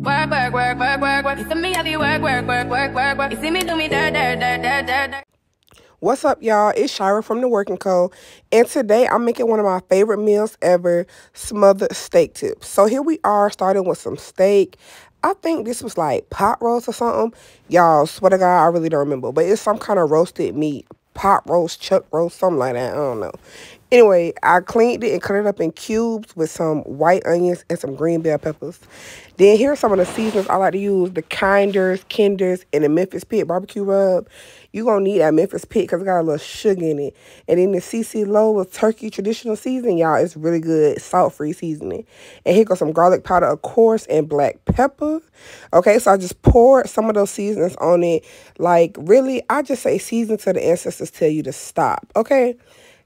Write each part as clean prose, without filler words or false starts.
Work, work, work, work, work, work. You see me have you work, work, work, work, work, work. You see me do me dirt, dirt, dirt, dirt, dirt, dirt. What's up, y'all? It's Shira from The Working Co. And today I'm making one of my favorite meals ever, smothered steak tips. So here we are, starting with some steak. I think this was like pot roast or something. Y'all, swear to God, I really don't remember. But it's some kind of roasted meat. Pot roast, chuck roast, something like that. I don't know. Anyway, I cleaned it and cut it up in cubes with some white onions and some green bell peppers. Then here's some of the seasonings I like to use. The Kinders, and the Memphis Pit barbecue rub. You're going to need that Memphis Pit because it got a little sugar in it. And then the CC Lola turkey traditional seasoning, y'all. It's really good, salt-free seasoning. And here goes some garlic powder, of course, and black pepper. Okay, so I just poured some of those seasonings on it. Like, really, I just say season till the ancestors tell you to stop, okay?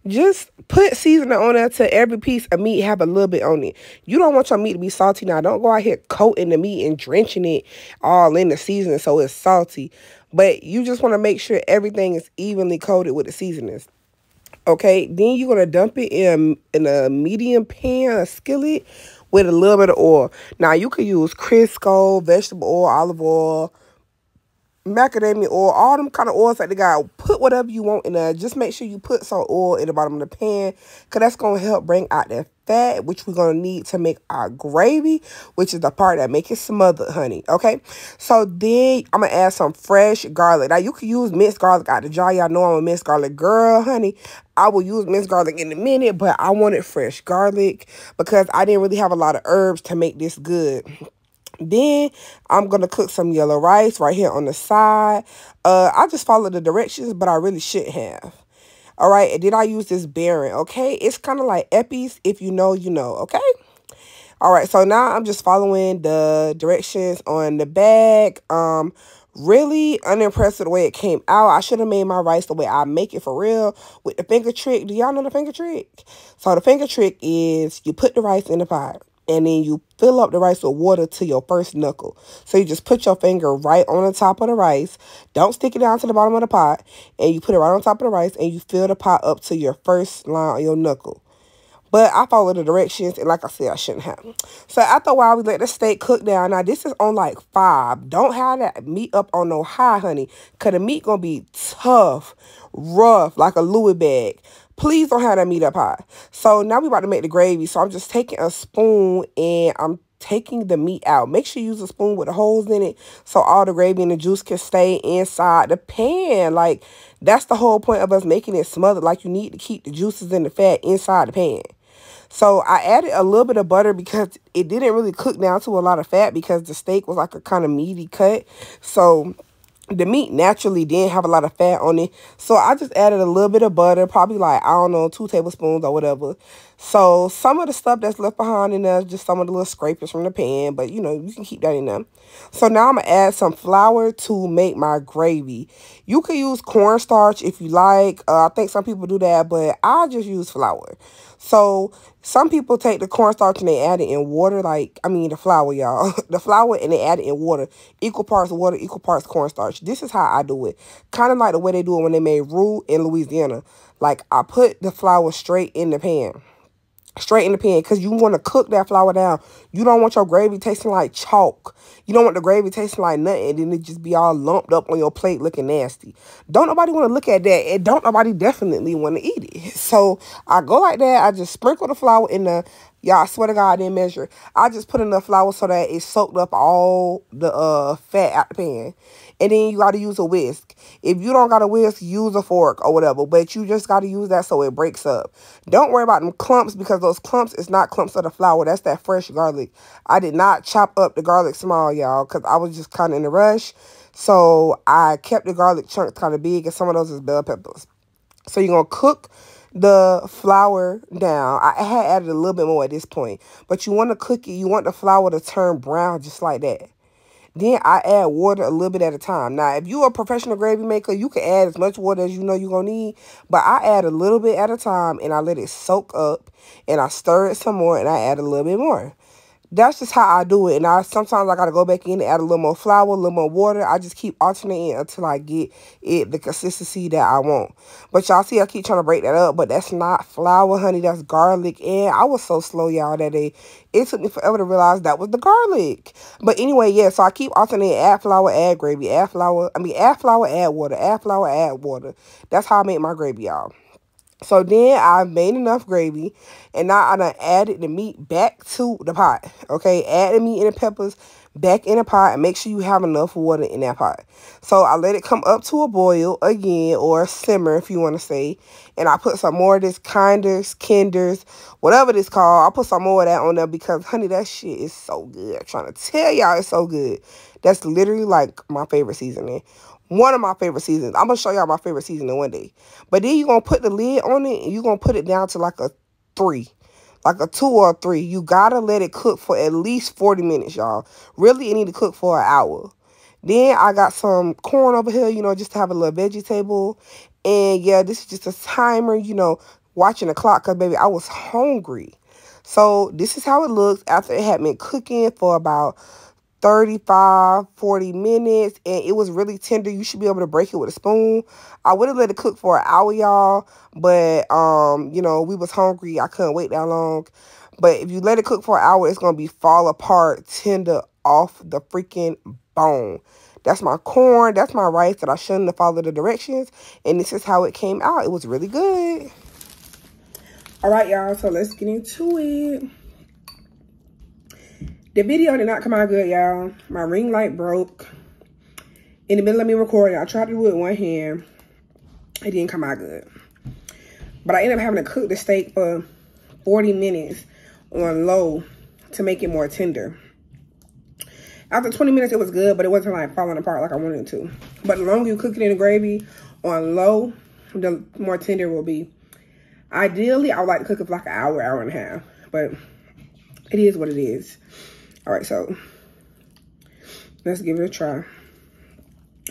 Just put seasoning on there to every piece of meat have a little bit on it. You don't want your meat to be salty now. Don't go out here coating the meat and drenching it all in the seasoning so it's salty. But you just want to make sure everything is evenly coated with the seasonings. Okay, then you're going to dump it in a medium pan, a skillet, with a little bit of oil. Now, you could use Crisco, vegetable oil, olive oil, macadamia oil, all them kind of oils that they got. Put whatever you want in there. Just make sure you put some oil in the bottom of the pan because that's going to help bring out that fat, which we're going to need to make our gravy, which is the part that make it smothered, honey. Okay, so then I'm going to add some fresh garlic. Now, you can use minced garlic out the jar. Y'all know I'm a minced garlic girl, honey. I will use minced garlic in a minute, but I wanted fresh garlic because I didn't really have a lot of herbs to make this good. Then I'm going to cook some yellow rice right here on the side. I just followed the directions, but I really shouldn't have. All right, and then I use this Baron, okay? It's kind of like Epi's. If you know, you know, okay? All right, so now I'm just following the directions on the bag. Really unimpressed with the way it came out. I should have made my rice the way I make it for real with the finger trick. Do y'all know the finger trick? So the finger trick is you put the rice in the pot. And then you fill up the rice with water to your first knuckle. So you just put your finger right on the top of the rice. Don't stick it down to the bottom of the pot. And you put it right on top of the rice. And you fill the pot up to your first line on your knuckle. But I follow the directions. And like I said, I shouldn't have. So after a while, we let the steak cook down. Now, this is on like 5. Don't have that meat up on no high, honey. Because the meat going to be tough, rough, like a Louis bag. Please don't have that meat up high. So now we're about to make the gravy. So I'm just taking a spoon and I'm taking the meat out. Make sure you use a spoon with the holes in it so all the gravy and the juice can stay inside the pan. Like, that's the whole point of us making it smothered. Like, you need to keep the juices and the fat inside the pan. So I added a little bit of butter because it didn't really cook down to a lot of fat because the steak was like a kind of meaty cut. So the meat naturally didn't have a lot of fat on it. So I just added a little bit of butter, probably like, I don't know, 2 tablespoons or whatever. So some of the stuff that's left behind in there, just some of the little scrapers from the pan. But, you know, you can keep that in there. So now I'm going to add some flour to make my gravy. You can use cornstarch if you like. I think some people do that, but I just use flour. So some people take the cornstarch and they add it in water, the flour, y'all. The flour and they add it in water. Equal parts water, equal parts cornstarch. This is how I do it. Kind of like the way they do it when they made roux in Louisiana. Like, I put the flour straight in the pan. Straight in the pan, because you want to cook that flour down. You don't want your gravy tasting like chalk. You don't want the gravy tasting like nothing, and then it just be all lumped up on your plate looking nasty. Don't nobody want to look at that, and don't nobody definitely want to eat it. So I go like that. I just sprinkle the flour in the, y'all, I swear to God, I didn't measure. I just put enough flour so that it soaked up all the fat out the pan. And then you got to use a whisk. If you don't got a whisk, use a fork or whatever. But you just got to use that so it breaks up. Don't worry about them clumps because those clumps is not clumps of the flour. That's that fresh garlic. I did not chop up the garlic small, y'all, because I was just kind of in a rush. So I kept the garlic chunks kind of big, and some of those is bell peppers. So you're going to cook the flour down. I had added a little bit more at this point. But you want to cook it. You want the flour to turn brown just like that. Then I add water a little bit at a time. Now, if you're a professional gravy maker, you can add as much water as you know you're going to need. But I add a little bit at a time, and I let it soak up, and I stir it some more, and I add a little bit more. That's just how I do it. And sometimes I gotta go back in and add a little more flour, a little more water. I just keep alternating until I get it the consistency that I want. But y'all see I keep trying to break that up, but that's not flour, honey. That's garlic. And I was so slow, y'all, that day. It took me forever to realize that was the garlic. But anyway, yeah, so I keep alternating, add flour, add gravy, add flour, add water, add flour, add water. That's how I make my gravy, y'all. So then I made enough gravy, and now I done added the meat back to the pot, okay? Add the meat and the peppers back in the pot, and make sure you have enough water in that pot. So I let it come up to a boil again, or a simmer if you want to say, and I put some more of this Kinders, whatever this called. I put some more of that on there because, honey, that shit is so good. I'm trying to tell y'all it's so good. That's literally like my favorite seasoning. One of my favorite seasons. I'm going to show y'all my favorite seasoning one day. But then you're going to put the lid on it, and you're going to put it down to like a 3. Like a 2 or a 3. You got to let it cook for at least 40 minutes, y'all. Really, it need to cook for an hour. Then I got some corn over here, you know, just to have a little vegetable. And yeah, this is just a timer, you know, watching the clock because, baby, I was hungry. So this is how it looks after it had been cooking for about 35, 40 minutes, and it was really tender. You should be able to break it with a spoon. I would have let it cook for an hour, y'all, but, you know, we was hungry. I couldn't wait that long. But if you let it cook for an hour, it's going to be fall apart, tender off the freaking bone. That's my corn. That's my rice that I shouldn't have followed the directions, and this is how it came out. It was really good. All right, y'all, so let's get into it. The video did not come out good, y'all. My ring light broke in the middle of me recording. I tried to do it with one hand. It didn't come out good. But I ended up having to cook the steak for 40 minutes on low to make it more tender. After 20 minutes, it was good, but it wasn't like falling apart like I wanted it to. But the longer you cook it in the gravy on low, the more tender it will be. Ideally, I would like to cook it for like an hour, hour and a half. But it is what it is. All right, so let's give it a try.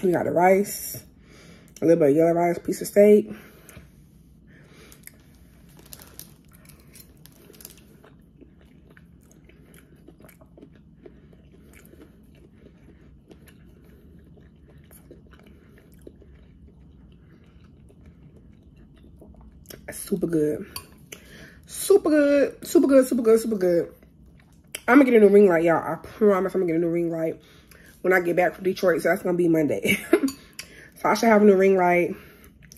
We got the rice, a little bit of yellow rice, piece of steak. Super good. Super good. Super good, super good, super good. I'm gonna get a new ring light, y'all. I promise I'm gonna get a new ring light when I get back from Detroit. So that's gonna be Monday. So I should have a new ring light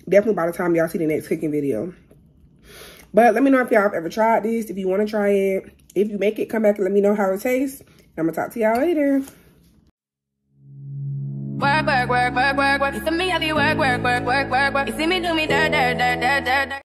definitely by the time y'all see the next cooking video. But let me know if y'all have ever tried this. If you want to try it, if you make it, come back and let me know how it tastes. I'm gonna talk to y'all later. Work, work, work, work, work, work. You see me have you work, work, work, work, work, work. You see me do me da da da da da da.